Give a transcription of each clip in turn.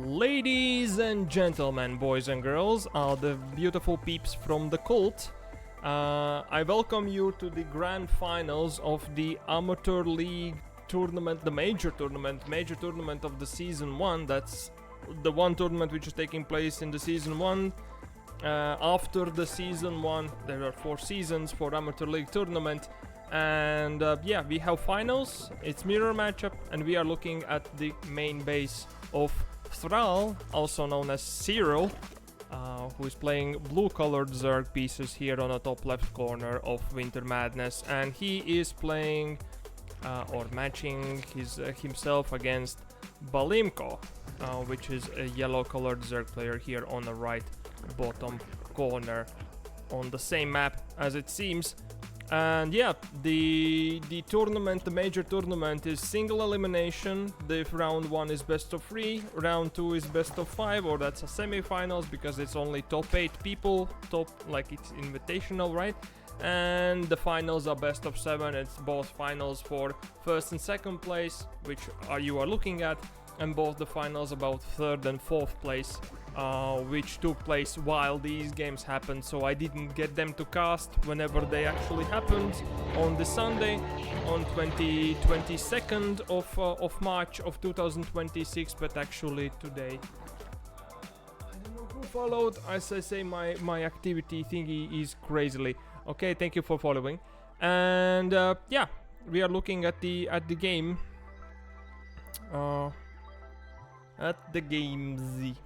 Ladies and gentlemen, boys and girls, the beautiful peeps from the cult, I welcome you to the grand finals of the Amateur League tournament, the major tournament of the Season 1. That's the one tournament which is taking place in the Season 1. After the Season 1, there are 4 seasons for Amateur League tournament. And yeah, we have finals, it's mirror matchup, and we are looking at the main base of Thrall, also known as Syrril, who is playing blue-colored Zerg pieces here on the top left corner of Winter Madness, and he is playing or matching himself against Balimko, which is a yellow-colored Zerg player here on the right bottom corner on the same map as it seems. And yeah, the tournament, the major tournament, is single elimination. The round 1 is best of 3, round 2 is best of 5, or that's a semi-finals because it's only top 8 people, like it's invitational, right? And the finals are best of 7. It's both finals for first and second place, which you are looking at, and both the finals about third and fourth place, which took place while these games happened, so I didn't get them to cast whenever they actually happened on the Sunday on 22nd of March of 2026, but actually today. I don't know who followed. As I say, my activity thingy is crazily. Okay, thank you for following. And yeah, we are looking at the game. At the games.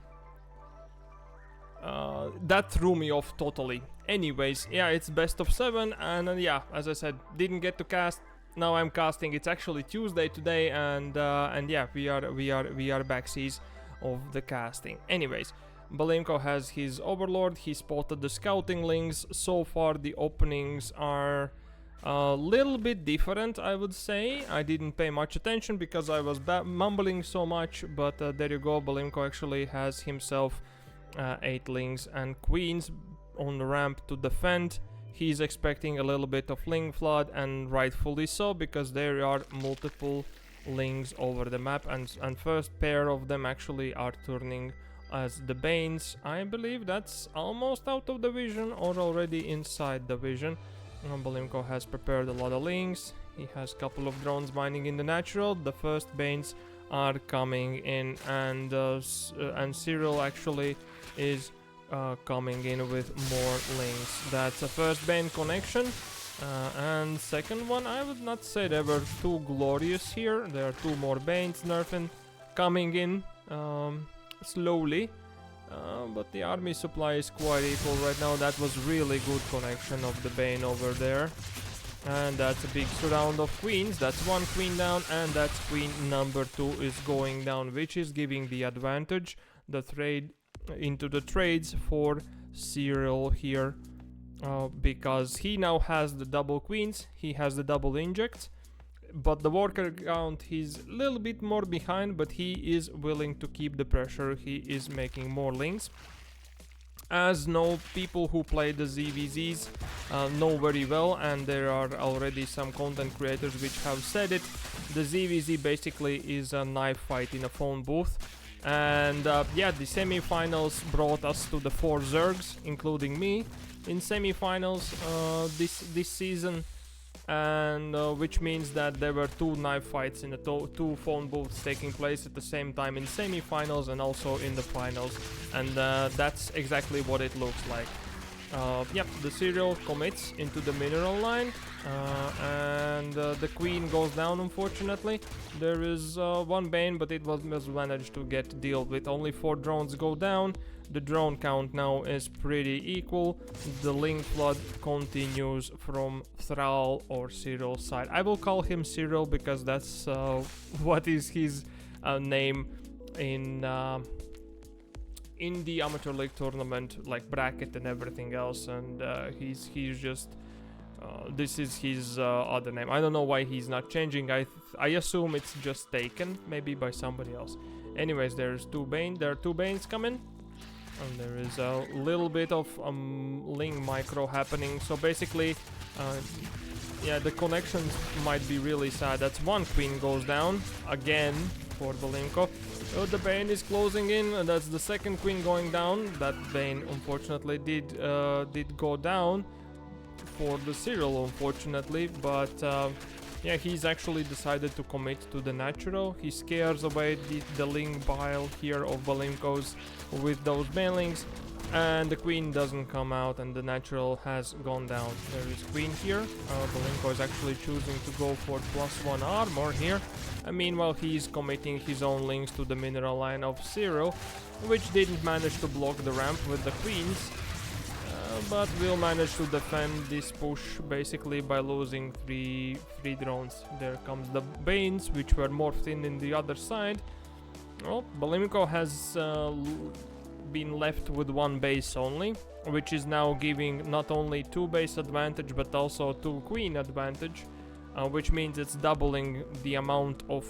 That threw me off totally. Anyways, yeah, it's best of 7, and yeah, as I said, didn't get to cast. Now I'm casting. It's actually Tuesday today, and yeah, we are backseas of the casting. Anyways, Balimko has his Overlord. He spotted the scouting links. So far, the openings are a little bit different, I would say. I didn't pay much attention because I was mumbling so much, but there you go. Balimko actually has himself 8 lings and queens on the ramp to defend. He's expecting a little bit of ling flood, and rightfully so, because there are multiple lings over the map, and first pair of them actually are turning as the Banes. I believe that's almost out of the vision or already inside the vision. Balimko has prepared a lot of lings. He has a couple of drones mining in the natural. The first Banes are coming in, and Syrril actually is coming in with more lings. That's a first Bane connection. And second one, I would not say they were too glorious here. There are 2 more Banes nerfing coming in slowly. But the army supply is quite equal right now. That was really good connection of the Bane over there. And that's a big surround of queens. That's 1 queen down, and that's queen number 2 is going down, which is giving the advantage, the trade into the trades for Syrril here, because he now has the double queens, he has the double injects, but the worker count, he's a little bit more behind, but he is willing to keep the pressure. He is making more links. As no people who play the ZVZs know very well, and there are already some content creators which have said it, the ZVZ basically is a knife fight in a phone booth. And yeah, the semi-finals brought us to the 4 Zergs, including me, in semi-finals this season. And which means that there were 2 knife fights in the 2 phone booths taking place at the same time in semi-finals and also in the finals, and that's exactly what it looks like. Yep, the Syrril commits into the mineral line, and the queen goes down, unfortunately. There is 1 Bane, but it was managed to get dealt with. Only 4 drones go down. The drone count now is pretty equal. The ling flood continues from Thrall or Syrril's side. I will call him Syrril because that's what is his name in the Amateur League tournament, like bracket and everything else, and he's just this is his other name. I don't know why he's not changing. I assume it's just taken maybe by somebody else. Anyways, there's 2 Bane. There are 2 Banes coming. And there is a little bit of ling micro happening. So basically, yeah, the connections might be really sad. That's 1 queen goes down again. for Balimko. The Bane is closing in, and that's the second queen going down. That Bane unfortunately did go down for the Syrril, unfortunately, but yeah, he's actually decided to commit to the natural. He scares away the Ling Bile here of Balimko's with those banelings, and the queen doesn't come out, and the natural has gone down. There is queen here. Balimko is actually choosing to go for +1 armor here, and meanwhile he's committing his own links to the mineral line of Syrril, which didn't manage to block the ramp with the queens, but will manage to defend this push basically by losing three drones. There comes the Banes, which were morphed in the other side. Well, Balimko has been left with one base only, which is now giving not only 2 base advantage but also 2 queen advantage, which means it's doubling the amount of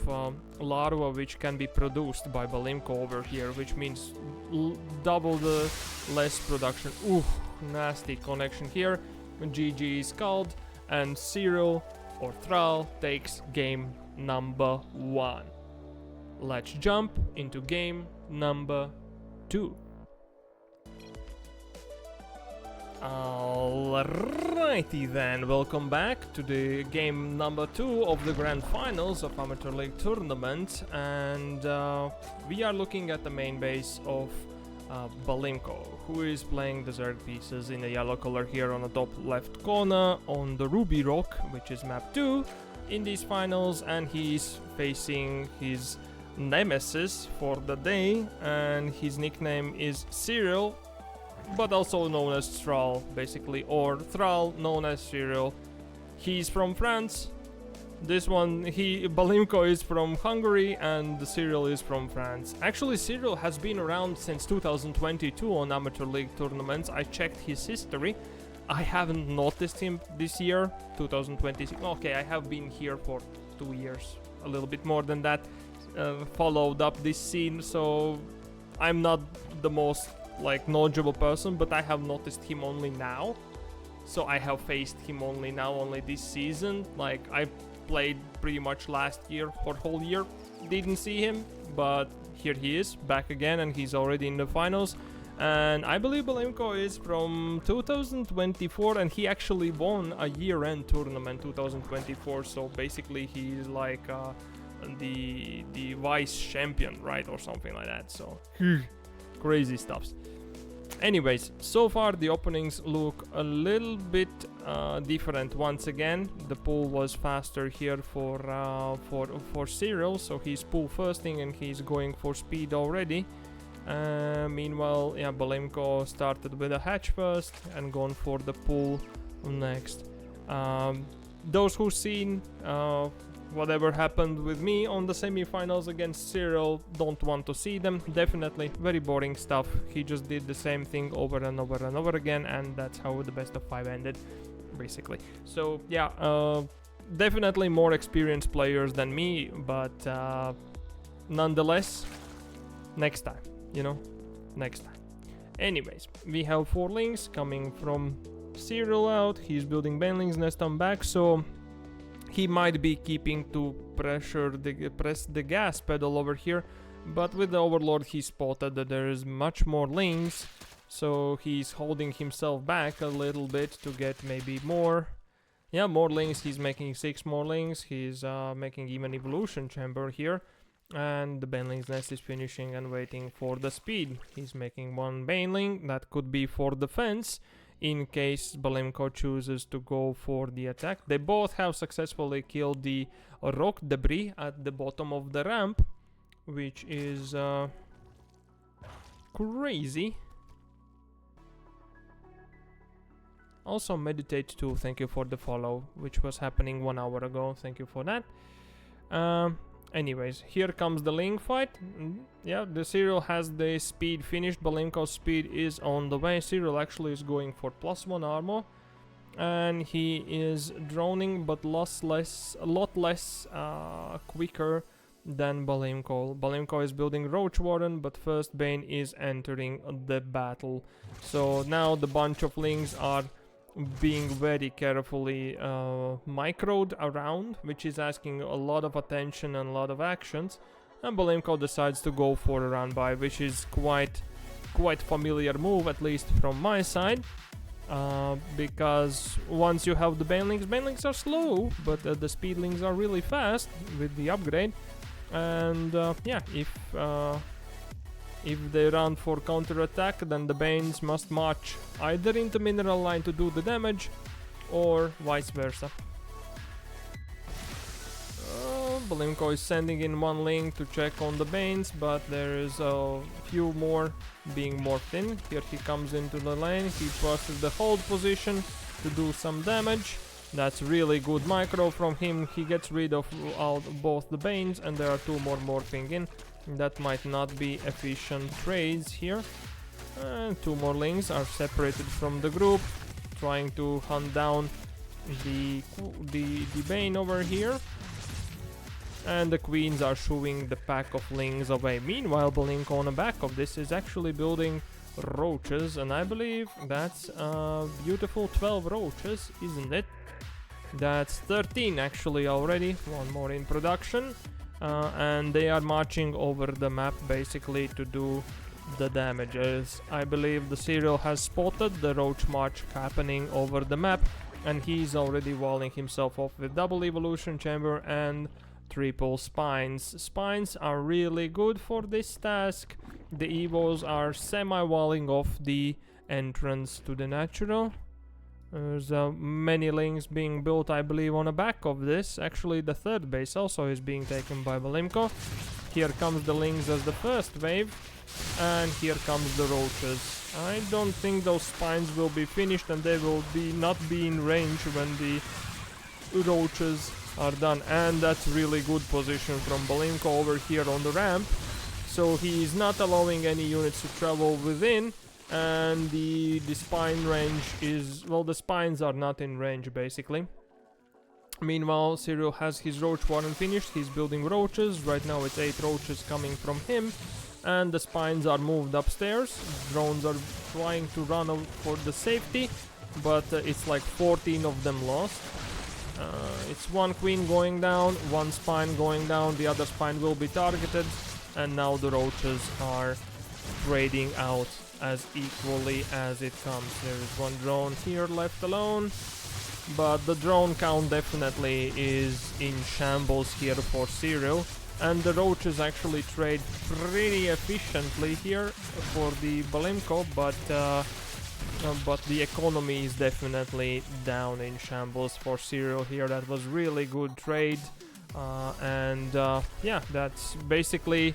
larva which can be produced by Balimko over here, which means double the less production. Ooh, nasty connection here. GG is called, and Syrril or Thrall takes game number 1. Let's jump into game number 2. Alrighty then, welcome back to the game number 2 of the grand finals of Amateur League tournament, and we are looking at the main base of Balimko, who is playing dessert pieces in a yellow color here on the top left corner on the Ruby Rock, which is map 2 in these finals, and he's facing his nemesis for the day, and his nickname is Syrril, but also known as Thrall, basically, or Thrall known as Syrril. He's from France. This one, Balimko is from Hungary, and Syrril is from France. Actually, Syrril has been around since 2022 on Amateur League tournaments. I checked his history. I haven't noticed him this year, 2026. Okay, I have been here for 2 years, a little bit more than that. Followed up this scene, so I'm not the most knowledgeable person, but I have noticed him only now. So I have faced him only now, only this season. I played pretty much last year for whole year, didn't see him, but here he is back again, and he's already in the finals. And I believe Balimko is from 2024, and he actually won a year-end tournament 2024, so basically he's like the vice champion, right, or something like that. So crazy stuffs. Anyways, so far the openings look a little bit different. Once again, the pull was faster here for Syrril, so he's pull firsting and he's going for speed already. Meanwhile, yeah, Balimko started with a hatch first and gone for the pull next. Those who've seen whatever happened with me on the semi-finals against Syrril don't want to see them. Definitely very boring stuff. He just did the same thing over and over and over again, and that's how the best of 5 ended, basically. So yeah, definitely more experienced players than me, but nonetheless, next time, next time. Anyways, we have 4 links coming from Syrril out. He's building banelings nest on back, so he might be keeping to press the gas pedal over here, but with the Overlord he spotted that there is much more links, so he's holding himself back a little bit to get maybe more links. He's making 6 more links. He's making even evolution chamber here, and the baneling's nest is finishing and waiting for the speed. He's making 1 baneling that could be for defense in case Balimko chooses to go for the attack. They both have successfully killed the rock debris at the bottom of the ramp, which is crazy. Also, Meditate 2, thank you for the follow, which was happening 1 hour ago. Thank you for that. Anyways, here comes the link fight. Yeah, the Syrril has the speed finished. Balimko's speed is on the way. Syrril actually is going for +1 armor, and he is droning, but a lot less quicker than Balimko. Balimko is building Roach Warden, but first Bane is entering the battle. So now the bunch of links are being very carefully microed around, which is asking a lot of attention and a lot of actions. and Balimko decides to go for a run by, which is quite familiar move, at least from my side. Because once you have the banelings are slow, but the speedlings are really fast with the upgrade. And yeah, if they run for counter attack, then the Banes must march either into mineral line to do the damage, or vice versa. Balimko is sending in one link to check on the Banes, but there is a few more being morphed in. Here he comes into the lane, he passes the hold position to do some damage. That's really good micro from him. He gets rid of both the Banes, and there are two more morphing in. That might not be efficient trades here. And two more links are separated from the group, trying to hunt down the Bane over here. And the queens are shooing the pack of lings away. Meanwhile, Balimko on the back of this is actually building roaches, and I believe that's beautiful 12 roaches, isn't it? That's 13 actually already, one more in production. And they are marching over the map basically to do the damages. I believe the Syrril has spotted the roach march happening over the map, and he's already walling himself off with double evolution chamber and triple spines. Spines are really good for this task. The evos are semi-walling off the entrance to the natural. There's many links being built, I believe, on the back of this. Actually, the third base also is being taken by Balimko. Here comes the links as the first wave, and here comes the roaches. I don't think those spines will be finished, and they will not be in range when the roaches are done. And that's really good position from Balimko over here on the ramp. So he is not allowing any units to travel within, and the spine range is, well, the spines are not in range basically. Meanwhile, Syrril has his roach warren finished. He's building roaches. Right now it's 8 roaches coming from him, and the spines are moved upstairs. Drones are trying to run out for the safety, but it's like 14 of them lost. It's one queen going down, one spine going down, the other spine will be targeted, and now the roaches are trading out as equally as it comes. There is one drone here left alone, but the drone count definitely is in shambles here for Syrril, and the roaches actually trade pretty efficiently here for the Balimko, but the economy is definitely down in shambles for Syrril here. That was really good trade, and yeah, that's basically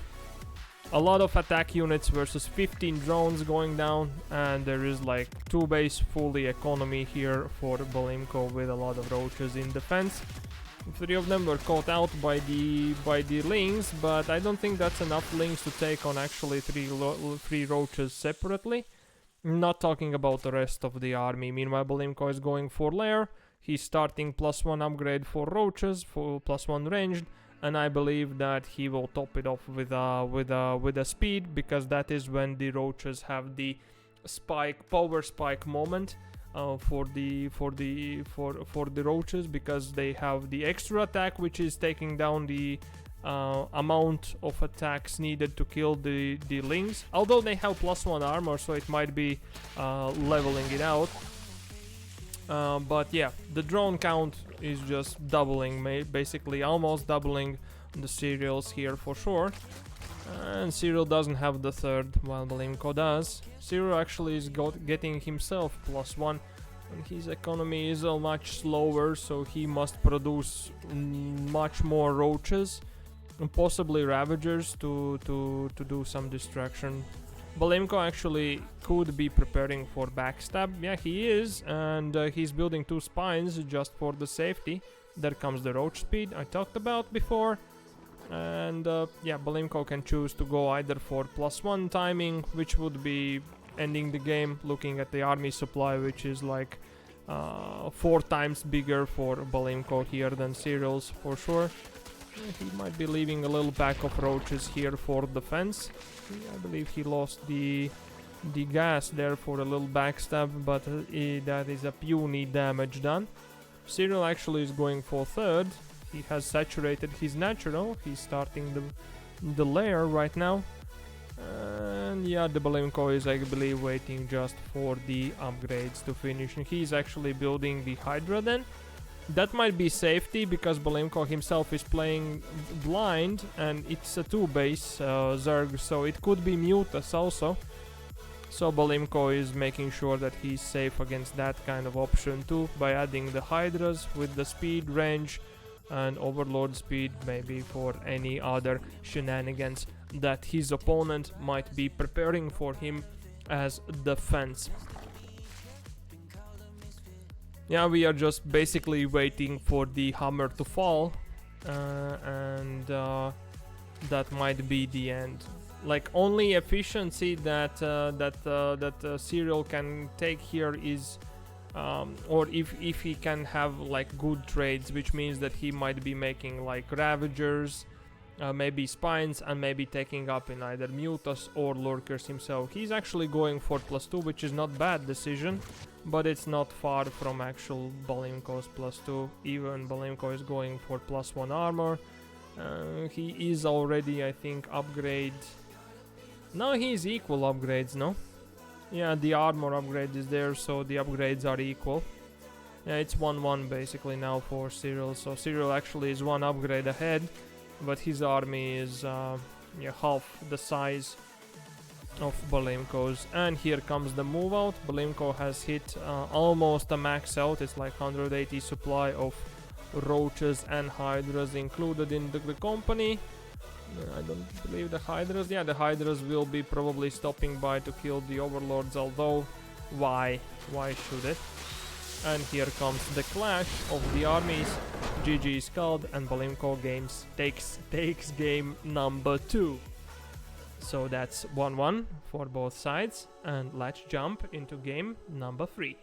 a lot of attack units versus 15 drones going down, and there is like 2 base fully economy here for Balimko with a lot of roaches in defense. 3 of them were caught out by the lings, but I don't think that's enough lings to take on actually 3 roaches separately. Not talking about the rest of the army. Meanwhile, Balimko is going for lair. He's starting +1 upgrade for roaches, for +1 ranged, and I believe that he will top it off with a speed, because that is when the roaches have the power spike moment for the roaches, because they have the extra attack, which is taking down the amount of attacks needed to kill the lings, although they have +1 armor, so it might be leveling it out. But yeah, the drone count is just doubling, basically almost doubling the Syrrils here for sure. And Syrril doesn't have the third, while Balimko does. Syrril actually is getting himself +1, and his economy is much slower, so he must produce much more roaches and possibly ravagers to do some distraction. Balimko actually could be preparing for backstab. Yeah, he is, and he's building 2 spines just for the safety. There comes the roach speed I talked about before, and yeah, Balimko can choose to go either for +1 timing, which would be ending the game, looking at the army supply, which is like 4 times bigger for Balimko here than Syrril's for sure. He might be leaving a little pack of roaches here for defense. I believe he lost the gas there for a little backstab, but that is a puny damage done. Syrril actually is going for third. He has saturated his natural. He's starting the lair right now. And yeah, the Balimko is, I believe, waiting just for the upgrades to finish. And he's actually building the Hydra then. That might be safety because Balimko himself is playing blind and it's a 2-base Zerg, so it could be Mutas also. So Balimko is making sure that he's safe against that kind of option too by adding the Hydras with the speed, range and Overlord speed, maybe for any other shenanigans that his opponent might be preparing for him as defense. Yeah, we are just basically waiting for the hammer to fall, and that might be the end. Like, only efficiency that Syrril can take here is, or if he can have like good trades, which means that he might be making like Ravagers, maybe Spines, and maybe taking up in either Mutas or Lurkers himself. He's actually going for +2, which is not bad decision, but it's not far from actual Balimko's +2. Even Balimko is going for +1 armor. He is already, I think, upgrade. No, he's equal upgrades, no? Yeah, the armor upgrade is there, so the upgrades are equal. Yeah, it's 1-1 basically now for Syrril. So Syrril actually is 1 upgrade ahead, but his army is yeah, half the size of Balimko's. And here comes the move out. Balimko has hit almost a max out. It's like 180 supply of roaches and hydras included in the company. I don't believe the hydras. Yeah, the hydras will be probably stopping by to kill the overlords, although why should it? And here comes the clash of the armies. GG is called and Balimko takes game number 2. So that's 1-1 for both sides, and let's jump into game number 3.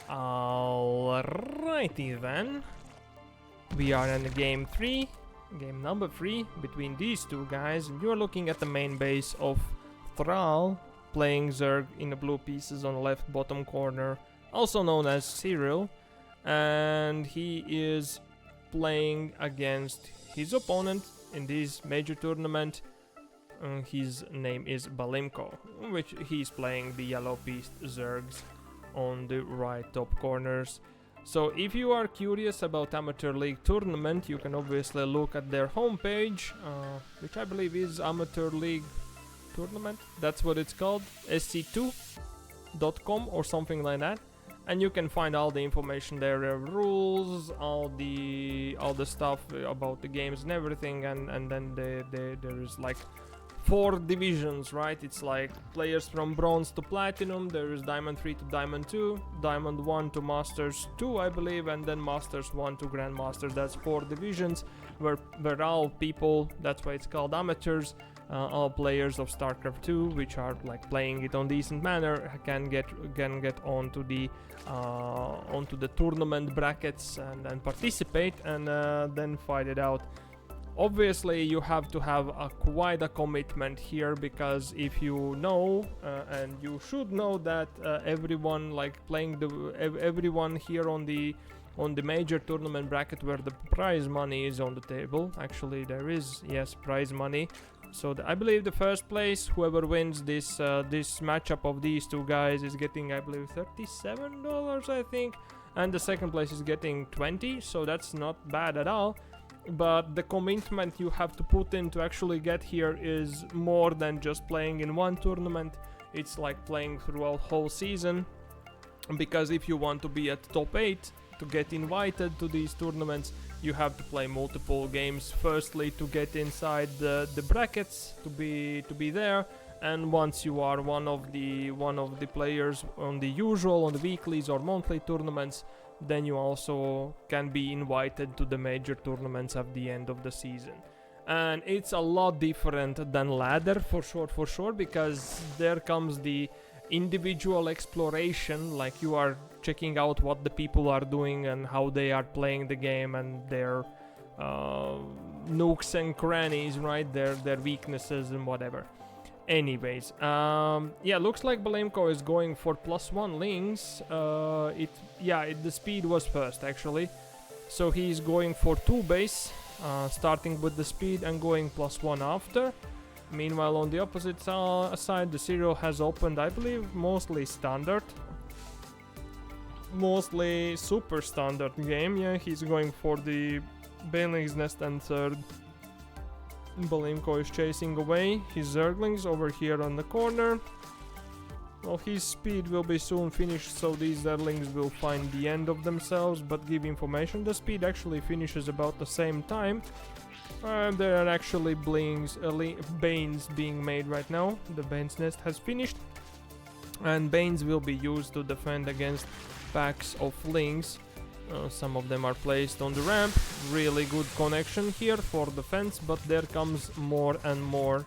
Alrighty then. We are in game 3. Game number 3 between these two guys, and you're looking at the main base of Thrall, playing Zerg in the blue pieces on the left bottom corner, also known as Syrril, and he is playing against his opponent in this major tournament. His name is Balimko, which he's playing the yellow pieced Zergs on the right top corners. So if you are curious about Amateur League Tournament, you can obviously look at their homepage, which I believe is Amateur League Tournament. That's what it's called, sc2.com or something like that. And you can find all the information there, rules, all the stuff about the games and everything. And then there is like 4 divisions, right? It's like players from bronze to platinum, there is diamond 3 to diamond 2, diamond 1 to masters 2, I believe, and then masters 1 to grandmasters. That's 4 divisions where all people, that's why it's called amateurs, all players of StarCraft 2, which are like playing it on decent manner, can get onto the tournament brackets and participate and then fight it out. Obviously, you have to have quite a commitment here, because if you know, and you should know that everyone like playing everyone here on the major tournament bracket where the prize money is on the table. Actually, there is, yes, prize money. So I believe the first place, whoever wins this matchup of these two guys, is getting, I believe, $37, I think, and the second place is getting 20. So that's not bad at all. But the commitment you have to put in to actually get here is more than just playing in one tournament. It's like playing through a whole season, because if you want to be at top 8 to get invited to these tournaments, you have to play multiple games. Firstly, to get inside the brackets, to be there, and once you are one of the players on the weeklies or monthly tournaments, then you also can be invited to the major tournaments at the end of the season. And it's a lot different than ladder, for sure, because there comes the individual exploration, like you are checking out what the people are doing and how they are playing the game and their nooks and crannies, right, their weaknesses and whatever. Anyways, yeah, looks like Balimko is going for +1 links. The speed was first, actually. So he's going for 2 base, starting with the speed and going +1 after. Meanwhile, on the opposite side, the Syrril has opened, I believe, mostly standard. Mostly super standard game. Yeah, he's going for the Baneling's Nest and third. Balimko is chasing away his Zerglings over here on the corner. Well, his speed will be soon finished, so these Zerglings will find the end of themselves, but give information. The speed actually finishes about the same time. There are actually Banes being made right now. The Bane's Nest has finished, and Banes will be used to defend against packs of Lings. Some of them are placed on the ramp. Really good connection here for defense, but there comes more and more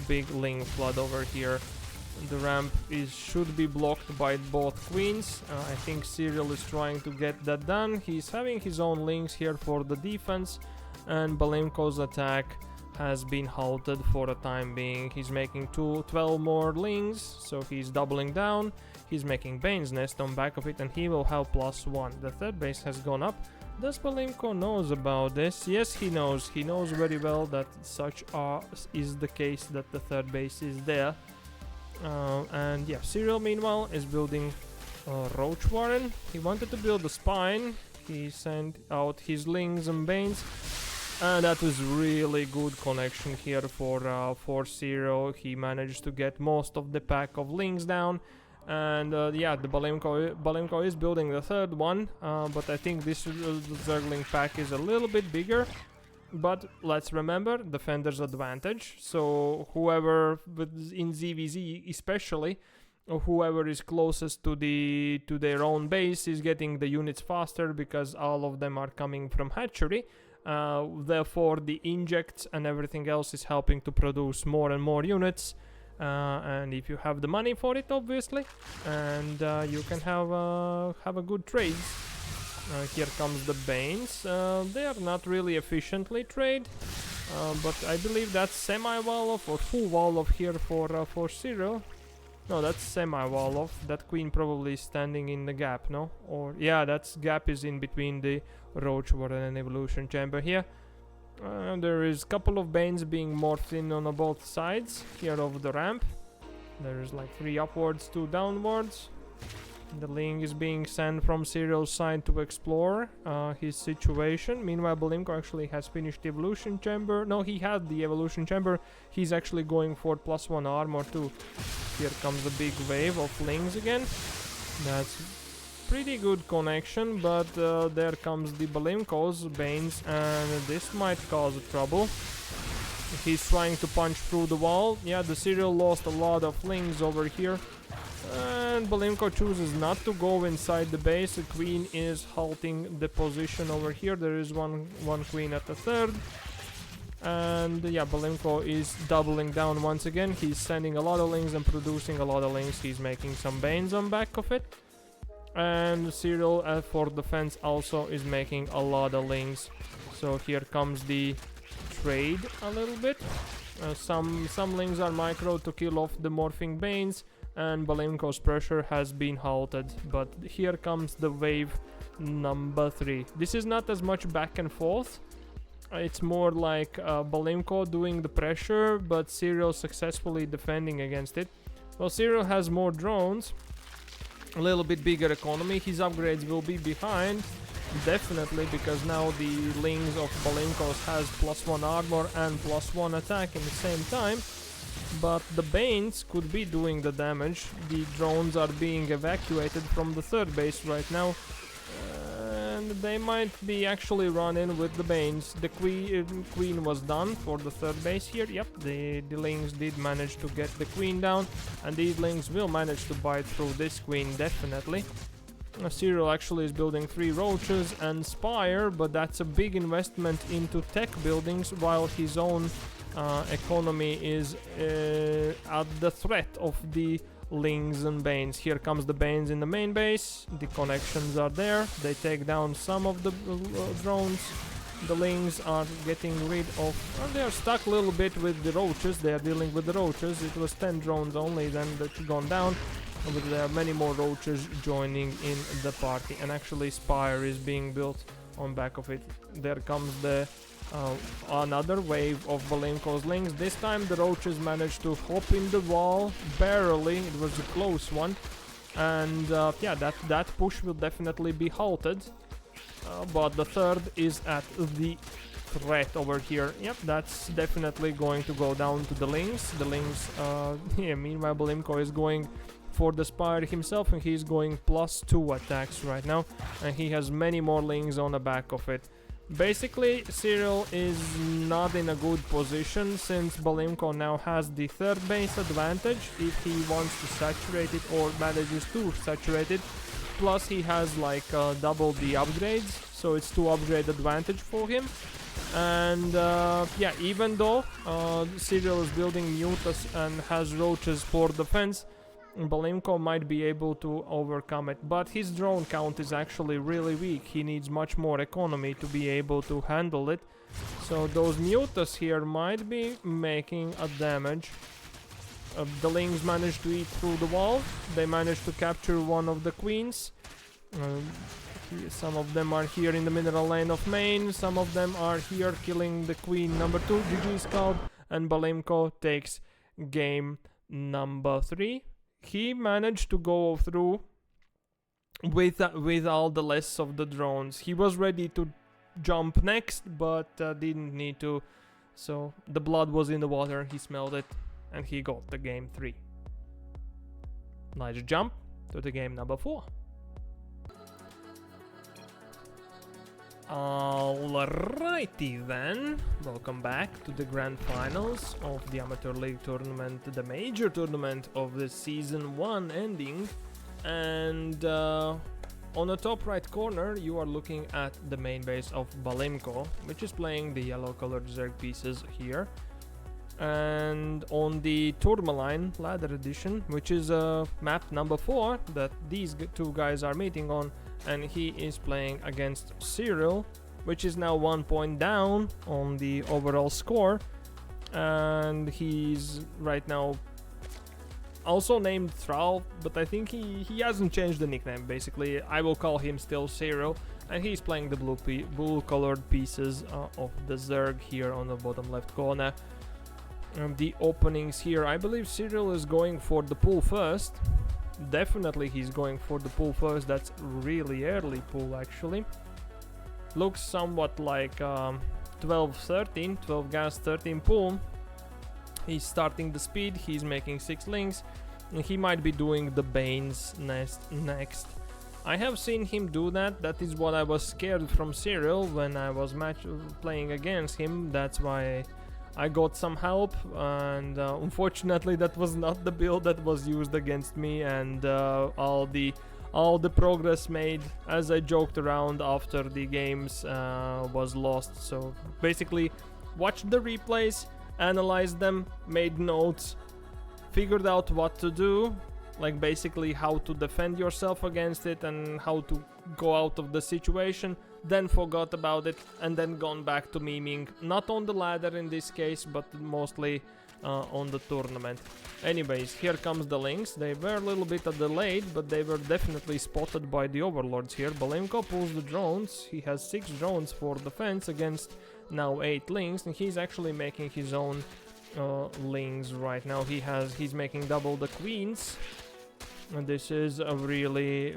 big Ling flood over here. The ramp should be blocked by both queens. I think Syrril is trying to get that done. He's having his own Lings here for the defense, and Balimko's attack has been halted for the time being. He's making 12 more Lings, so he's doubling down. He's making Bane's Nest on back of it, and he will have +1. The third base has gone up. Does Balimko knows about this? Yes, he knows. He knows very well that such is the case, that the third base is there. And yeah, Syrril meanwhile is building Roach Warren. He wanted to build a spine. He sent out his Lings and Banes. And that was really good connection here for Syrril. He managed to get most of the pack of Lings down. And yeah, the Balimko is building the third one, but I think this Zergling pack is a little bit bigger. But let's remember, defender's advantage. So whoever in ZVZ especially, or whoever is closest to their own base is getting the units faster, because all of them are coming from hatchery. Therefore, the injects and everything else is helping to produce more and more units. And if you have the money for it, obviously, and you can have a good trade. Here comes the Banes. They are not really efficiently trade, but I believe that's semi-wall-off or full wall-off here for Syrril. No, that's semi-wall-off. That queen probably is standing in the gap, no? Or yeah, that gap is in between the Roach Warren and Evolution Chamber here. There is a couple of Banes being morphed in on both sides here of the ramp. There is like 3 upwards, 2 downwards. The Ling is being sent from Syrril's side to explore his situation. Meanwhile, Balimko actually has finished the Evolution Chamber. No, he had the Evolution Chamber. He's actually going for +1 armor too. Here comes a big wave of Lings again. That's pretty good connection, but there comes the Balimko's Banes, and this might cause trouble. He's trying to punch through the wall. Yeah, the Syrril lost a lot of Lings over here, and Balimko chooses not to go inside the base. The queen is halting the position over here. There is one queen at the third, and yeah, Balimko is doubling down once again. He's sending a lot of Lings and producing a lot of Lings. He's making some Banes on back of it. And Syrril for defense also is making a lot of Lings. So here comes the trade a little bit. Some Lings are micro to kill off the morphing Banes, and Balimko's pressure has been halted. But here comes the wave number 3. This is not as much back and forth. It's more like Balimko doing the pressure, but Syrril successfully defending against it. Well, Syrril has more drones. A little bit bigger economy. His upgrades will be behind, definitely, because now the Lings of Balimko's has +1 armor and +1 attack in the same time. But the Banes could be doing the damage. The drones are being evacuated from the third base right now, and they might be actually running with the Banes. The queen was done for the third base here. Yep, the Lings did manage to get the queen down, and these Lings will manage to bite through this queen, definitely. Syrril actually is building 3 roaches and Spire, but that's a big investment into tech buildings, while his own economy is at the threat of the Lings and Banes. Here comes the Banes in the main base. The connections are there. They take down some of the drones. The Lings are getting rid of... they are stuck a little bit with the roaches. They are dealing with the roaches. It was 10 drones only, then that's gone down. But there are many more roaches joining in the party. And actually Spire is being built on back of it. There comes the Another wave of Balimko's links. This time the roaches managed to hop in the wall, barely. It was a close one, and yeah, that push will definitely be halted. But the third is at the threat over here. Yep, that's definitely going to go down to the links. The links, yeah, meanwhile Balimko is going for the Spire himself, and he's going +2 attacks right now, and he has many more links on the back of it. Basically, Syrril is not in a good position since Balimko now has the third base advantage if he wants to saturate it or manages to saturate it. Plus he has like double the upgrades, so it's 2 upgrade advantage for him. And yeah, even though Syrril is building mutas and has roaches for defense, Balimko might be able to overcome it, but his drone count is actually really weak. He needs much more economy to be able to handle it. So those mutas here might be making a damage. The lings managed to eat through the wall. They managed to capture one of the queens. Some of them are here in the mineral lane of main. Some of them are here killing the queen number 2. GG Scout. And Balimko takes game number 3. He managed to go through with all the less of the drones. He was ready to jump next, but didn't need to. So the blood was in the water, he smelled it, and he got the game 3. Let's jump to the game number 4. Alrighty then, welcome back to the grand finals of the Amateur League tournament, the major tournament of the season 1 ending. And on the top right corner you are looking at the main base of Balimko, which is playing the yellow colored Zerg pieces here. And on the Tourmaline ladder edition, which is map number 4 that these 2 guys are meeting on, and he is playing against Syrril, which is now 1 point down on the overall score, and he's right now also named Thrall, but I think he hasn't changed the nickname. Basically, I will call him still Syrril, and he's playing the blue colored pieces of the Zerg here on the bottom left corner. The openings here, I believe Syrril is going for the pull first. Definitely he's going for the pull first. That's really early pull actually. Looks somewhat like 12-13, 12 gas, 13 pull. He's starting the speed, he's making 6 links, and he might be doing the Bane's next. I have seen him do that. That is what I was scared from Syrril when I was playing against him. That's why I got some help, and unfortunately that was not the build that was used against me, and all the progress made as I joked around after the games was lost. So basically watched the replays, analyzed them, made notes, figured out what to do, like basically how to defend yourself against it and how to go out of the situation, then forgot about it, and then gone back to memeing, not on the ladder in this case, but mostly on the tournament. Anyways, here comes the links. They were a little bit delayed, but they were definitely spotted by the overlords here. Balimko pulls the drones. He has 6 drones for defense against now 8 links, and he's actually making his own links right now. He's making double the queens. And this is a really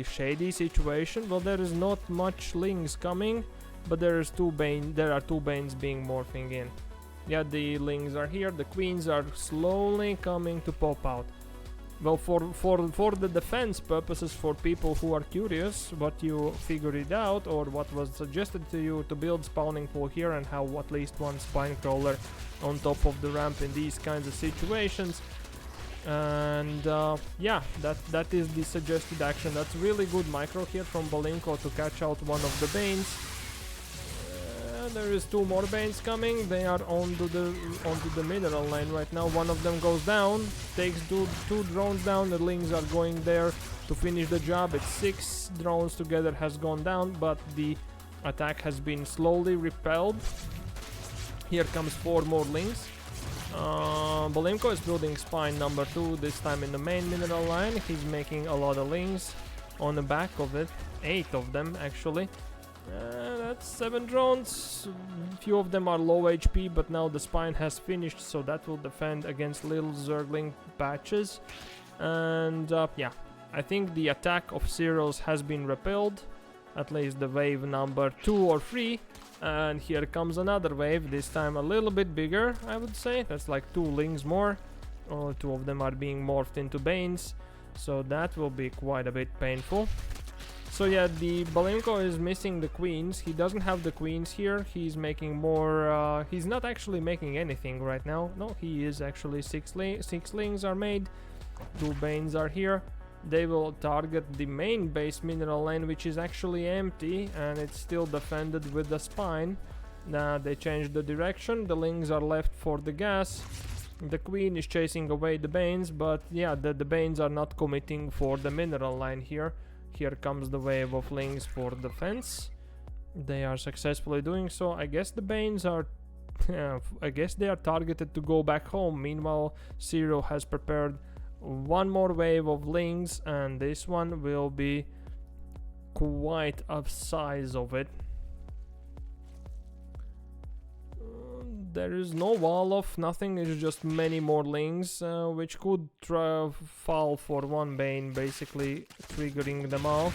shady situation. Well, there is not much links coming, but there are 2 banes being morphing in. Yeah, the links are here, the queens are slowly coming to pop out. Well, for the defense purposes, for people who are curious what you figured it out or what was suggested to you to build spawning pool here and have at least 1 spine crawler on top of the ramp in these kinds of situations. And yeah, that is the suggested action. That's really good micro here from Balimko to catch out one of the banes. There is 2 more banes coming. They are onto the mineral lane right now. One of them goes down, takes two drones down. The lings are going there to finish the job. It's 6 drones together has gone down, but the attack has been slowly repelled. Here comes 4 more lings. Balimko is building spine number 2, this time in the main mineral line. He's making a lot of lings on the back of it, 8 of them actually. That's 7 drones. Few of them are low HP, but now the spine has finished, so that will defend against little Zergling patches. And yeah, I think the attack of Syrril's has been repelled, at least the wave number 2 or 3. And here comes another wave, this time a little bit bigger, I would say. That's like 2 lings more. 2 of them are being morphed into Banes, so that will be quite a bit painful. So yeah, the Balimko is missing the queens. He doesn't have the queens here. He's making more... he's not actually making anything right now. No, he is actually 6 lings are made. 2 Banes are here. They will target the main base mineral lane, which is actually empty, and it's still defended with the spine. Now they changed the direction. The lings are left for the gas. The queen is chasing away the Banes, but yeah, the Banes are not committing for the mineral line here. Here comes the wave of lings for defense. They are successfully doing so. I guess the Banes are... I guess they are targeted to go back home. Meanwhile, Syrril has prepared one more wave of lings, and this one will be quite a size of it. There is no wall of nothing, it's just many more lings, which could fall for one Bane, basically triggering them all.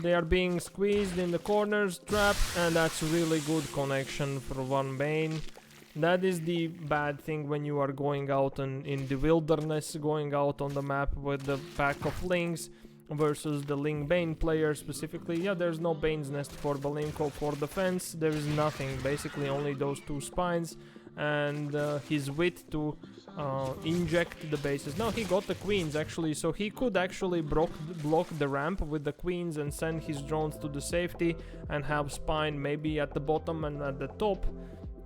They are being squeezed in the corners, trapped, and that's really good connection for one Bane. That is the bad thing when you are going out in the wilderness, going out on the map with the pack of lings versus the Ling Bane player specifically. Yeah, there's no Bane's Nest for Balimko for defense. There is nothing, basically only those 2 spines and his wit to inject the bases. Now he got the queens actually, so he could actually block the ramp with the queens and send his drones to the safety and have spine maybe at the bottom and at the top.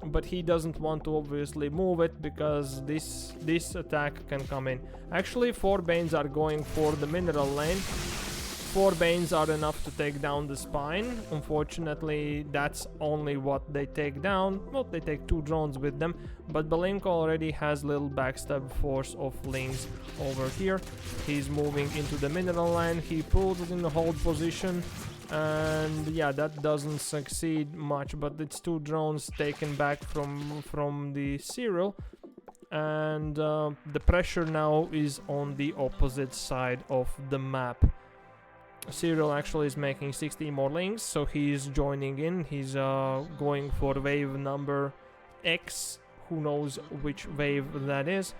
But he doesn't want to obviously move it because this attack can come in. Actually 4 Banes are going for the mineral lane. 4 Banes are enough to take down the spine. Unfortunately, that's only what they take down. Well, they take 2 drones with them, but Balimko already has little backstab force of lings over here. He's moving into the mineral line. He pulled it in the hold position. And yeah, that doesn't succeed much, but it's 2 drones taken back from the Syrril, and the pressure now is on the opposite side of the map. Syrril actually is making 60 more lings, so he's joining in. He's going for wave number X. Who knows which wave that is.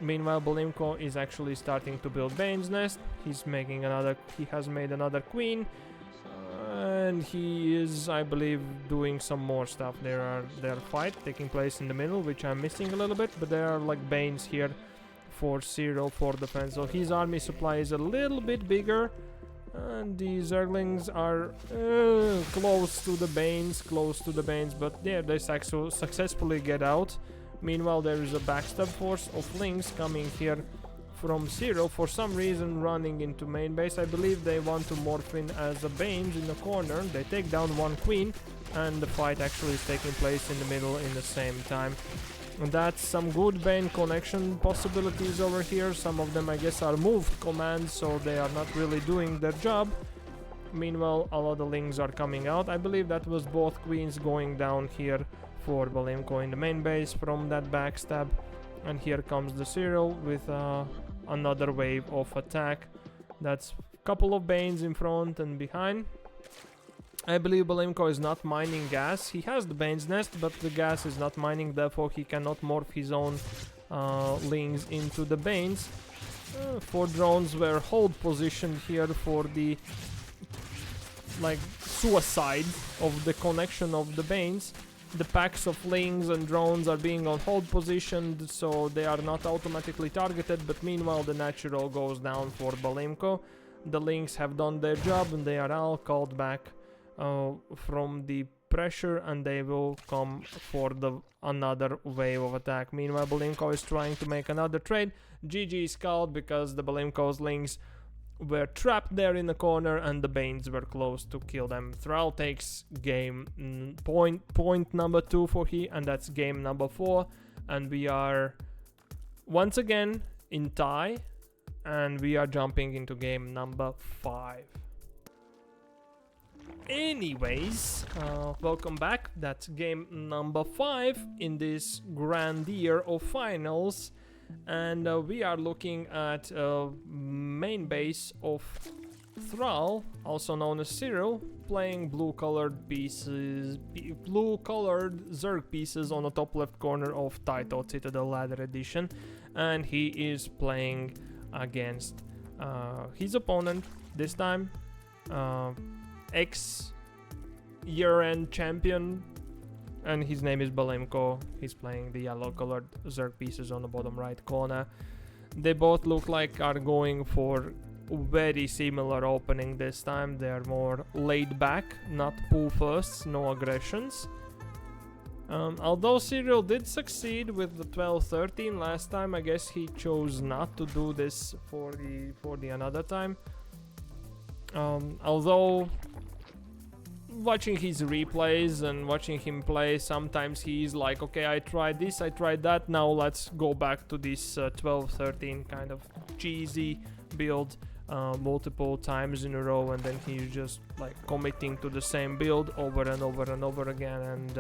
Meanwhile, Balimko is actually starting to build Bane's Nest. He has made another queen. And he is, I believe, doing some more stuff. There are fight taking place in the middle, which I'm missing a little bit, but there are like Banes here for Syrril for defense. So his army supply is a little bit bigger, and the Zerglings are close to the Banes, but yeah, they successfully get out. Meanwhile, there is a backstab force of lings coming here from Syrril, for some reason running into main base. I believe they want to morph in as a Banes in the corner. They take down 1 queen, and the fight actually is taking place in the middle in the same time. And that's some good Bane connection possibilities over here. Some of them, I guess, are moved commands, so they are not really doing their job. Meanwhile, a lot of lings are coming out. I believe that was both queens going down here for Balimko in the main base from that backstab. And here comes the Syrril with another wave of attack. That's a couple of Banes in front and behind. I believe Balimko is not mining gas. He has the Bane's Nest, but the gas is not mining, therefore he cannot morph his own lings into the Banes. 4 drones were hold positioned here for the suicide of the connection of the Banes. The packs of lings and drones are being on hold positioned, so they are not automatically targeted, but meanwhile the natural goes down for Balimko. The lings have done their job and they are all called back from the pressure, and they will come for another wave of attack. Meanwhile, Balimko is trying to make another trade. GG is called because the Balimko's lings were trapped there in the corner and the Banes were close to kill them. Thrall takes game point number 2 for he, and that's game number 4, and we are once again in tie, and we are jumping into game number 5. Anyways, welcome back. That's game number 5 in this grand year of finals. And we are looking at main base of Thrall, also known as Syrril, playing blue-colored pieces, blue-colored Zerg pieces on the top left corner of Title Citadel Ladder Edition, and he is playing against his opponent this time, ex-year-end champion, and his name is Balimko. He's playing the yellow-colored Zerg pieces on the bottom right corner. They both look like are going for very similar opening this time. They're more laid back, not pull firsts, no aggressions. Although Syrril did succeed with the 12-13 last time, I guess he chose not to do this for the another time. Although watching his replays and watching him play, sometimes he's like, okay, I tried this, I tried that, now let's go back to this 12-13 kind of cheesy build multiple times in a row, and then he's just like committing to the same build over and over and over again, and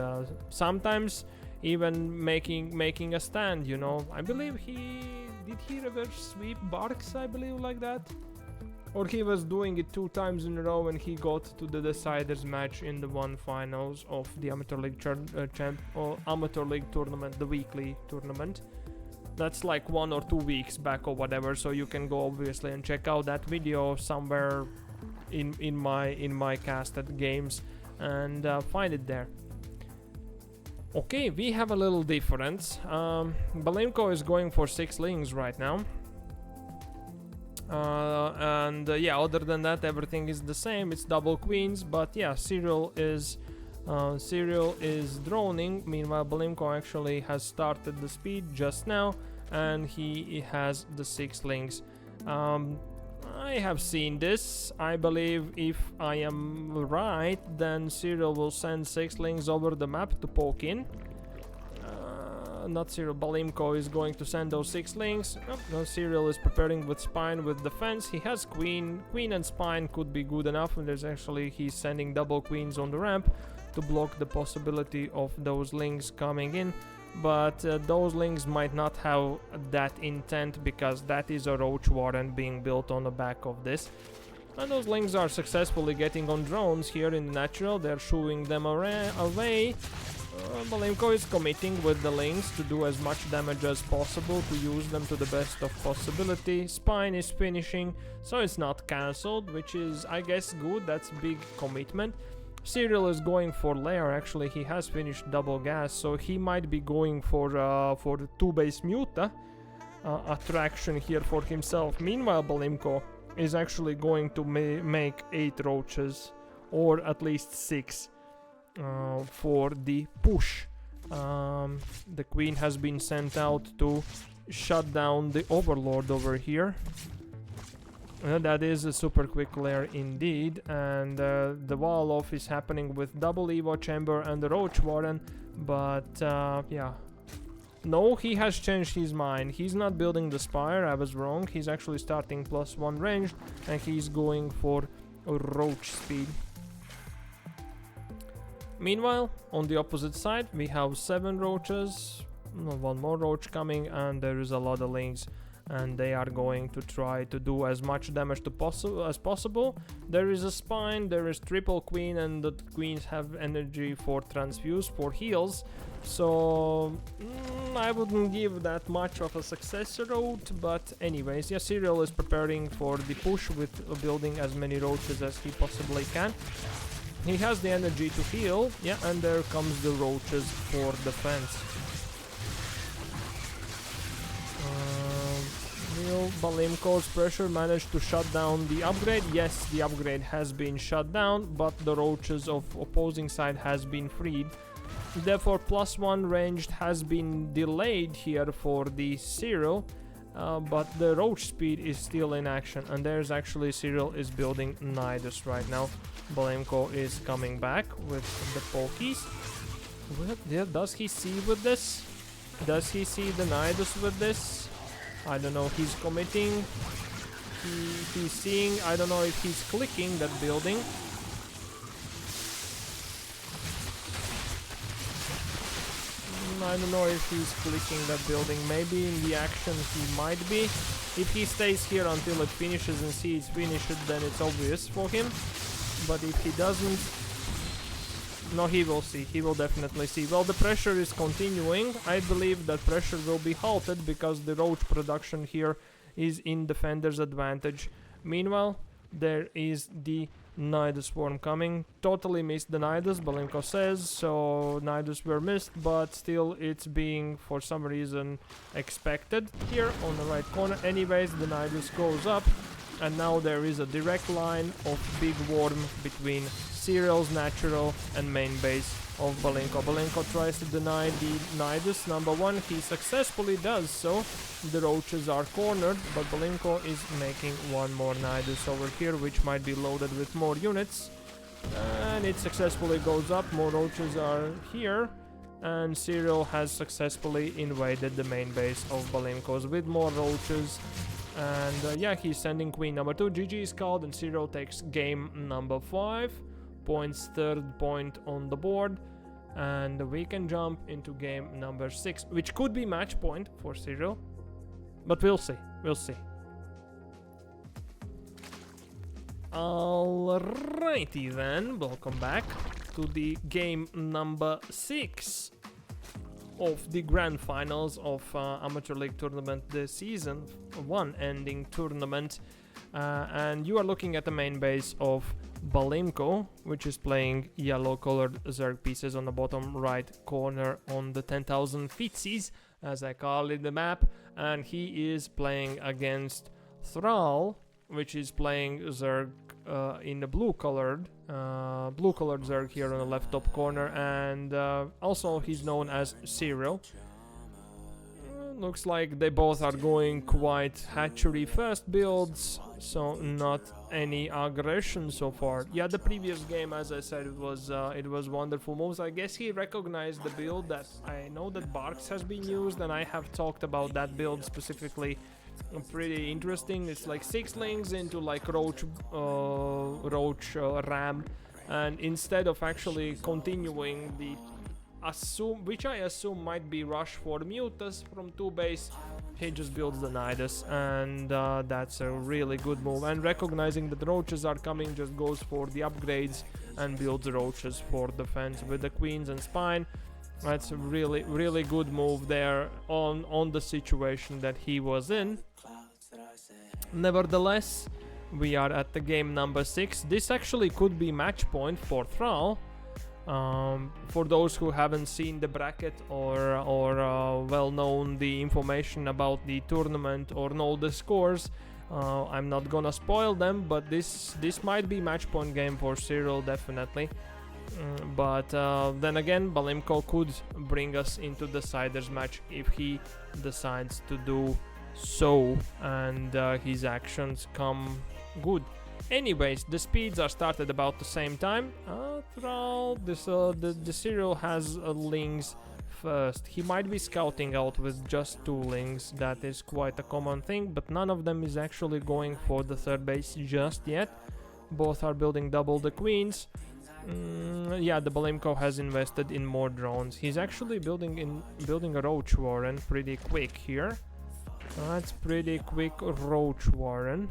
sometimes even making a stand, you know. I believe he reverse sweep Barks, I believe, like that. Or he was doing it 2 times in a row and he got to the deciders match in the finals of the Amateur League Amateur League tournament, the weekly tournament. That's like 1 or 2 weeks back or whatever, so you can go obviously and check out that video somewhere in my casted games and find it there. Okay, we have a little difference. Balimko is going for 6 lings right now. Yeah, other than that, everything is the same. It's double queens, but yeah, Syrril is droning. Meanwhile, Balimko actually has started the speed just now, and he has the 6 lings. I have seen this. I believe if I am right, then Syrril will send 6 lings over the map to poke in. Not Syrril, Balimko is going to send those 6 lings. No, Syrril is preparing with Spine with defense. He has Queen and Spine could be good enough, and there's actually, he's sending double queens on the ramp to block the possibility of those lings coming in. But those lings might not have that intent, because that is a Roach Warren being built on the back of this. And those lings are successfully getting on drones here in the natural. They're shooing them away. Balimko is committing with the lings to do as much damage as possible, to use them to the best of possibility. Spine is finishing, so it's not cancelled, which is, I guess, good. That's big commitment. Syrril is going for lair. Actually, he has finished double gas, so he might be going for the 2-base muta attraction here for himself. Meanwhile, Balimko is actually going to make 8 roaches, or at least 6. For the push. The queen has been sent out to shut down the overlord over here. That is a super quick lair indeed, and the wall off is happening with double Evo chamber and the Roach Warren, but yeah. No, he has changed his mind. He's not building the Spire, I was wrong. He's actually starting +1 ranged, and he's going for a Roach speed. Meanwhile, on the opposite side, we have 7 roaches, 1 more roach coming, and there is a lot of lings, and they are going to try to do as much damage as possible. There is a Spine, there is triple queen, and the queens have energy for transfuse, for heals, so I wouldn't give that much of a success route, but anyways, yeah, Syrril is preparing for the push with building as many roaches as he possibly can. He has the energy to heal, yeah, and there comes the roaches for defense. Will Balimko's pressure managed to shut down the upgrade? Yes, the upgrade has been shut down, but the roaches of opposing side has been freed. Therefore, +1 ranged has been delayed here for the Syrril, but the roach speed is still in action, and there's actually Syrril is building Nidus right now. Balimko is coming back with the pokies. Does he see with this? Does he see the Nidus with this? I don't know, he's committing. He's seeing, I don't know if he's clicking that building. I don't know if he's clicking that building. Maybe in the action he might be. If he stays here until it finishes and sees finished, then it's obvious for him. But if he doesn't, no, he will see. He will definitely see. Well, the pressure is continuing. I believe that pressure will be halted because the roach production here is in defender's advantage. Meanwhile, there is the Nidus swarm coming. Totally missed the Nidus, Balimko says, so Nidus were missed, but still it's being for some reason expected here on the right corner. Anyways, the Nidus goes up, and now there is a direct line of big worm between Syrril's natural and main base of Balimko. Balimko tries to deny the Nidus number one. He successfully does so. The roaches are cornered, but Balimko is making one more Nidus over here, which might be loaded with more units. And it successfully goes up. More roaches are here. And Syrril has successfully invaded the main base of Balimko's with more roaches. And yeah, he's sending queen number 2. GG is called, and Syrril takes game number 5. Points, third point on the board. And we can jump into game number 6, which could be match point for Syrril. But we'll see. We'll see. Alrighty then. Welcome back to the game number 6 of the grand finals of Amateur League Tournament, the season 1 ending tournament. And you are looking at the main base of Balimko, which is playing yellow colored Zerg pieces on the bottom right corner on the 10,000 feetsies, as I call it, the map. And he is playing against Thrall, which is playing Zerg in the blue colored Zerg here on the left top corner. And also he's known as Syrril. Looks like they both are going quite hatchery first builds, so not any aggression so far. Yeah, the previous game, as I said, it was wonderful moves. I guess he recognized the build that I know that Barks has been used, and I have talked about that build specifically. Pretty interesting. It's like 6 lings into like roach ram, and instead of actually continuing the which I assume might be rush for Mutas from 2 base, he just builds the Nidus, and that's a really good move. And recognizing that the roaches are coming, just goes for the upgrades and builds roaches for defense with the queens and spine. That's a really good move there on the situation that he was in. Nevertheless, we are at the game number 6. This actually could be match point for Thrall. For those who haven't seen the bracket or well known the information about the tournament or know the scores, I'm not gonna spoil them, but this might be match point game for Syrril, definitely. But then again, Balimko could bring us into the Siders match if he decides to do so, and his actions come good. Anyways, the speeds are started about the same time. Thrall, the Syrril has lings first. He might be scouting out with just 2 lings. That is quite a common thing, but none of them is actually going for the third base just yet. Both are building double the queens. Yeah, the Balimko has invested in more drones. He's actually building a roach warren pretty quick here. That's pretty quick roach warren.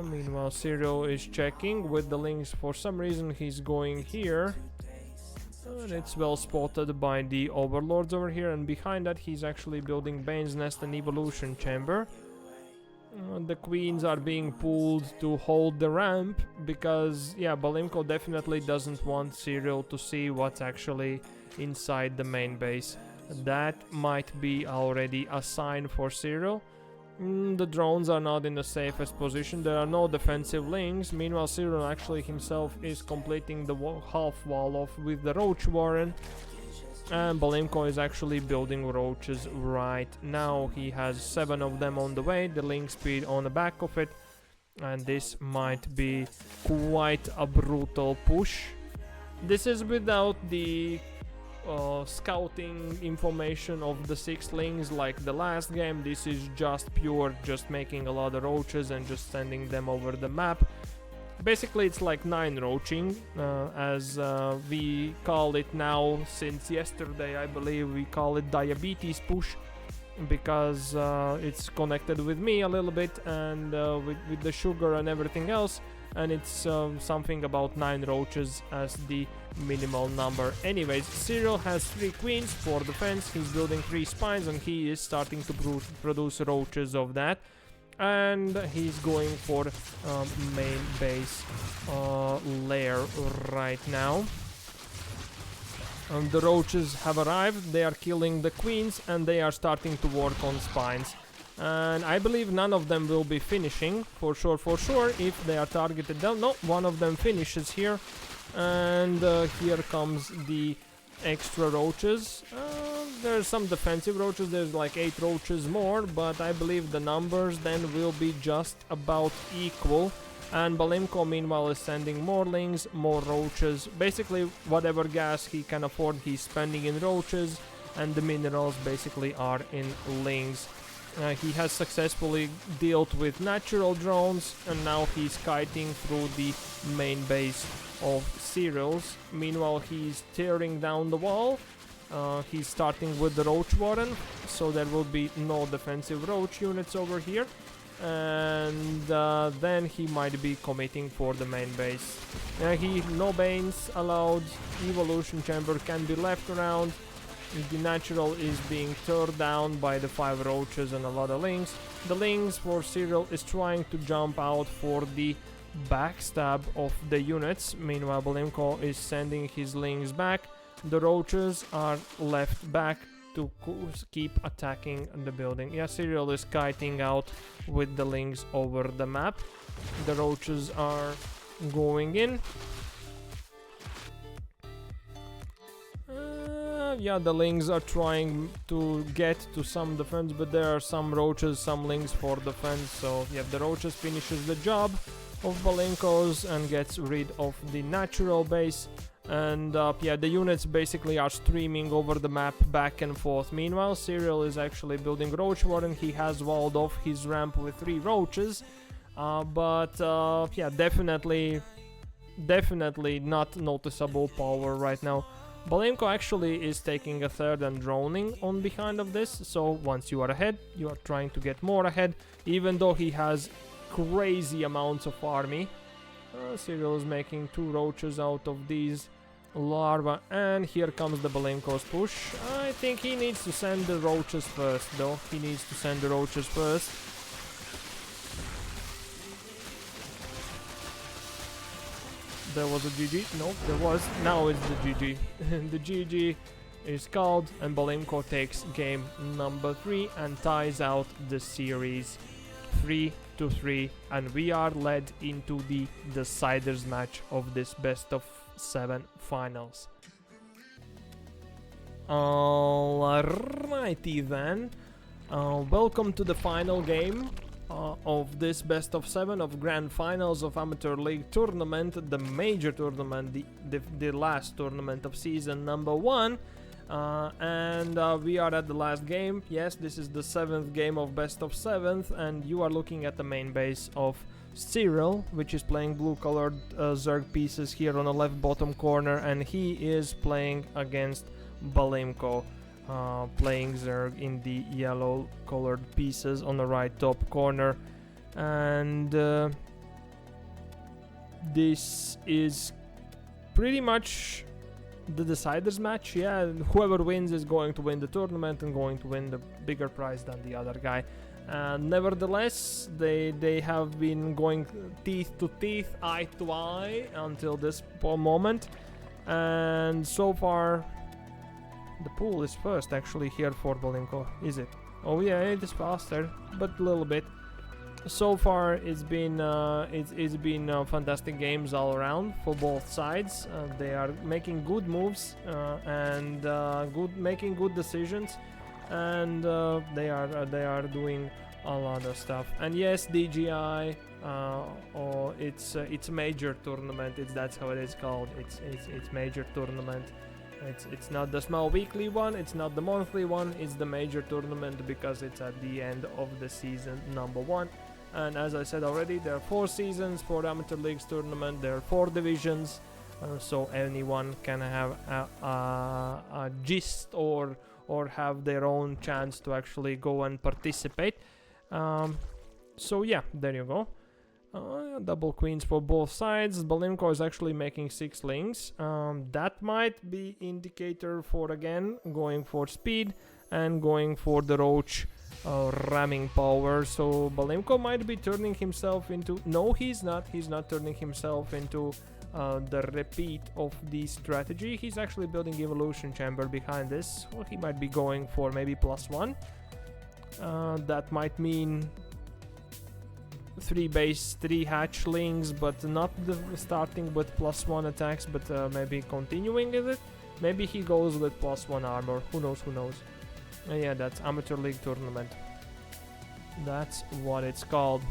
Meanwhile, Syrril is checking with the links. For some reason, he's going here. And it's well spotted by the overlords over here. And behind that, he's actually building Bane's Nest and Evolution Chamber. The queens are being pulled to hold the ramp because, yeah, Balimko definitely doesn't want Syrril to see what's actually inside the main base. That might be already a sign for Syrril. The drones are not in the safest position. There are no defensive links. Meanwhile, Syrril actually himself is completing the half wall off with the roach warren. And Balimko is actually building roaches right now. He has 7 of them on the way, the link speed on the back of it. And this might be quite a brutal push. This is without the scouting information of the 6 lings like the last game. This is just pure, just making a lot of roaches and just sending them over the map. Basically, it's like 9 roaching, as we call it now since yesterday. I believe we call it diabetes push, because it's connected with me a little bit, and with the sugar and everything else, and it's something about 9 roaches as the minimal number. Anyways, Syrril has 3 queens for defense. He's building 3 spines, and he is starting to produce roaches of that, and he's going for main base lair right now. The roaches have arrived. They are killing the queens, and they are starting to work on spines, and I believe none of them will be finishing for sure if they are targeted down. No, one of them finishes here, and here comes the extra roaches. There's some defensive roaches. There's like 8 roaches more, but I believe the numbers then will be just about equal. And Balimko meanwhile is sending more lings, more roaches. Basically whatever gas he can afford he's spending in roaches, and the minerals basically are in lings. He has successfully dealt with natural drones, and now he's kiting through the main base of Syrril's. Meanwhile, he's tearing down the wall. He's starting with the roach warren, so there will be no defensive roach units over here. And then he might be committing for the main base. No banes allowed. Evolution chamber can be left around. The natural is being turned down by the 5 roaches and a lot of lings. The lings for Syrril is trying to jump out for the backstab of the units. Meanwhile, Balimko is sending his lings back. The roaches are left back to keep attacking the building. Yeah, Syrril is kiting out with the lings over the map. The roaches are going in. Yeah, the lings are trying to get to some defense, but there are some roaches, some lings for defense. So yeah, the roaches finishes the job of Balimko's and gets rid of the natural base. And yeah, the units basically are streaming over the map back and forth. Meanwhile, Syrril is actually building roach warren. He has walled off his ramp with 3 roaches, but yeah, definitely not noticeable power right now. Balimko actually is taking a third and droning on behind of this, so once you are ahead, you are trying to get more ahead, even though he has crazy amounts of army. Syrril is making 2 roaches out of these larvae, and here comes the Balimko's push. I think he needs to send the roaches first, though. He needs to send the roaches first. There was a GG. No, there was. Now it's the GG. The GG is called, and Balimko takes game number 3 and ties out the series 3-3, and we are led into the deciders match of this best of 7 finals. Alrighty then. Welcome to the final game of this best of 7 of grand finals of Amateur League tournament, the major tournament, the last tournament of season number 1. And we are at the last game. Yes, this is the 7th game of best of 7th, and you are looking at the main base of Syrril, which is playing blue colored Zerg pieces here on the left bottom corner, and he is playing against Balimko, playing Zerg in the yellow colored pieces on the right top corner. And this is pretty much the deciders match. Yeah, whoever wins is going to win the tournament and going to win the bigger prize than the other guy. Nevertheless, they have been going teeth to teeth, eye to eye until this moment, and so far the pool is first actually here for Balimko. Is it? Oh yeah, it is faster, but a little bit. So far it's been fantastic games all around for both sides. They are making good moves and making good decisions, and they are doing a lot of stuff. And yes, DGI, it's a major tournament. That's how it is called. It's major tournament. It's not the small weekly one, it's not the monthly one, it's the major tournament because it's at the end of the season number 1. And as I said already, there are 4 seasons for the Amateur Leagues tournament. There are 4 divisions, so anyone can have a gist or have their own chance to actually go and participate. So yeah, there you go. Double queens for both sides. Balimko is actually making 6 links. That might be indicator for, again, going for speed and going for the roach ramming power. So Balimko might be turning himself into... No, he's not. He's not turning himself into the repeat of the strategy. He's actually building evolution chamber behind this. Well, he might be going for maybe +1. That might mean 3 base, 3 hatchlings, but not the starting with +1 attacks, but maybe continuing with it. Maybe he goes with +1 armor. Who knows, who knows. Yeah, that's Amateur League tournament. That's what it's called.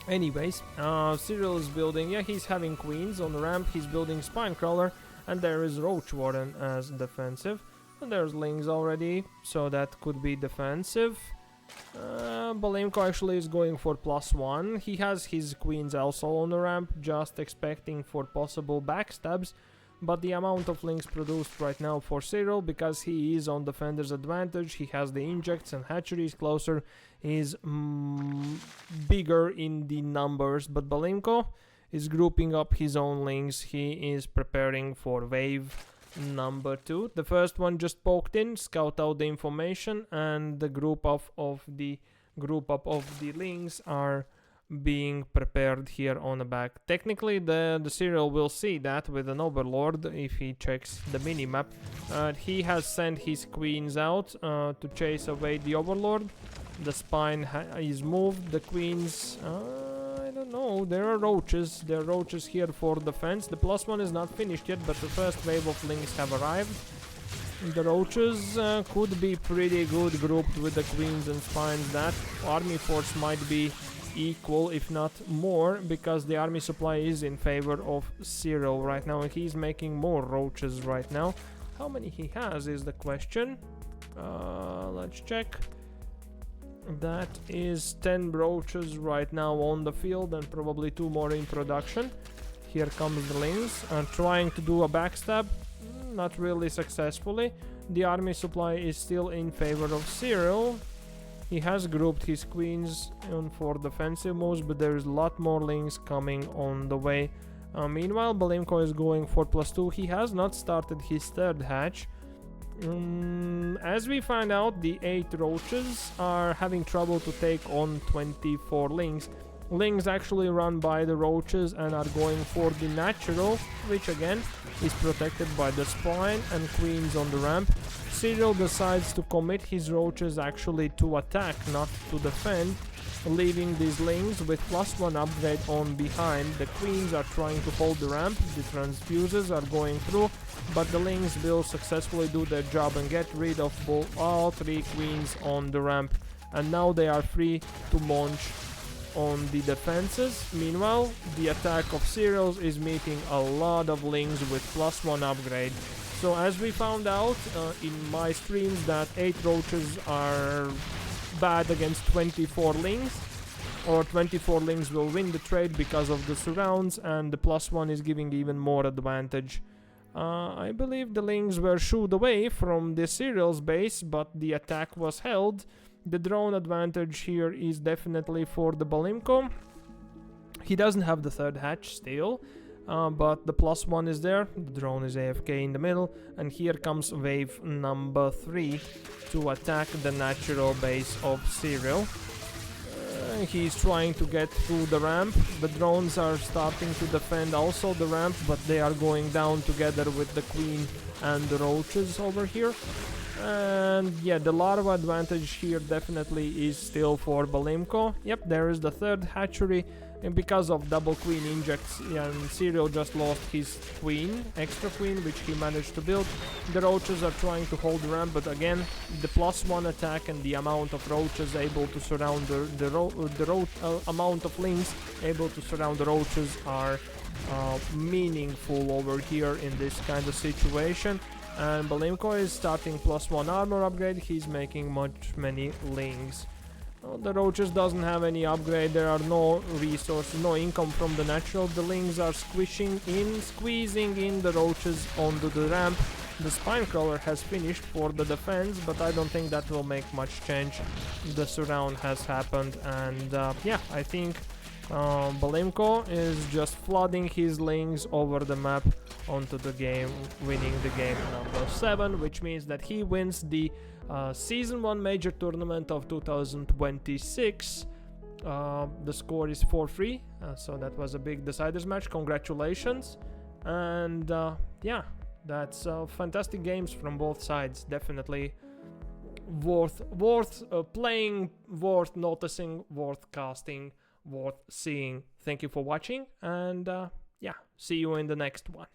Anyways, Syrril is building... Yeah, he's having queens on the ramp. He's building Spinecrawler, and there is Roach Warden as defensive. And there's Lings already, so that could be defensive. Balimko actually is going for +1. He has his queens also on the ramp, just expecting for possible backstabs. But the amount of links produced right now for Syrril, because he is on defender's advantage, he has the injects and hatcheries closer, is bigger in the numbers. But Balimko is grouping up his own links. He is preparing for wave number 2. The first one just poked in, scout out the information, and the group up of the links are being prepared here on the back. Technically the Syrril will see that with an overlord if he checks the minimap. He has sent his queens out to chase away the overlord. The spine is moved. The queens, I don't know, there are roaches. There are roaches here for defense. The +1 is not finished yet, but the first wave of links have arrived. The roaches could be pretty good grouped with the queens and spines. That army force might be equal, if not more, because the army supply is in favor of Syrril right now, and he's making more roaches right now. How many he has is the question. Let's check. That is 10 roaches right now on the field, and probably 2 more in production. Here comes the Lings, trying to do a backstab, not really successfully. The army supply is still in favor of Syrril. He has grouped his queens on for defensive moves, but there's a lot more links coming on the way. Meanwhile, Balimko is going for +2. He has not started his 3rd hatch. As we find out, the 8 roaches are having trouble to take on 24 lings. Lings actually run by the roaches and are going for the natural, which again is protected by the spine and queens on the ramp. Syrril decides to commit his roaches actually to attack, not to defend, leaving these lings with +1 upgrade on behind. The queens are trying to hold the ramp, the transfuses are going through, but the lings will successfully do their job and get rid of all 3 queens on the ramp. And now they are free to launch on the defenses. Meanwhile, the attack of Syrril is meeting a lot of lings with +1 upgrade. So as we found out in my streams, that 8 roaches are bad against 24 lings, or 24 lings will win the trade because of the surrounds, and the +1 is giving even more advantage. I believe the lings were shooed away from the Syrril's base, but the attack was held. The drone advantage here is definitely for the Balimko. He doesn't have the 3rd hatch still, but the +1 is there. The drone is AFK in the middle, and here comes wave number 3 to attack the natural base of Syrril. He's trying to get through the ramp. The drones are starting to defend also the ramp, but they are going down together with the queen and the roaches over here. And yeah, the larva advantage here definitely is still for Balimko. Yep, there is the 3rd hatchery, and because of double queen injects, and Syrril just lost his queen, extra queen, which he managed to build. The roaches are trying to hold the ramp, but again, the +1 attack and the amount of roaches able to surround the amount of lings able to surround the roaches are meaningful over here in this kind of situation. And Balimko is starting +1 armor upgrade. He's making many lings. The Roaches doesn't have any upgrade. There are no resources, no income from the natural. The Lings are squeezing in the Roaches onto the ramp. The Spinecrawler has finished for the defense, but I don't think that will make much change. The surround has happened, and yeah, I think Balimko is just flooding his Lings over the map onto the game, winning the game number 7, which means that he wins the Season 1 Major Tournament of 2026. The score is 4-3, so that was a big deciders match. Congratulations. And yeah, that's fantastic games from both sides. Definitely worth playing, worth noticing, worth casting, worth seeing. Thank you for watching, and yeah, see you in the next one.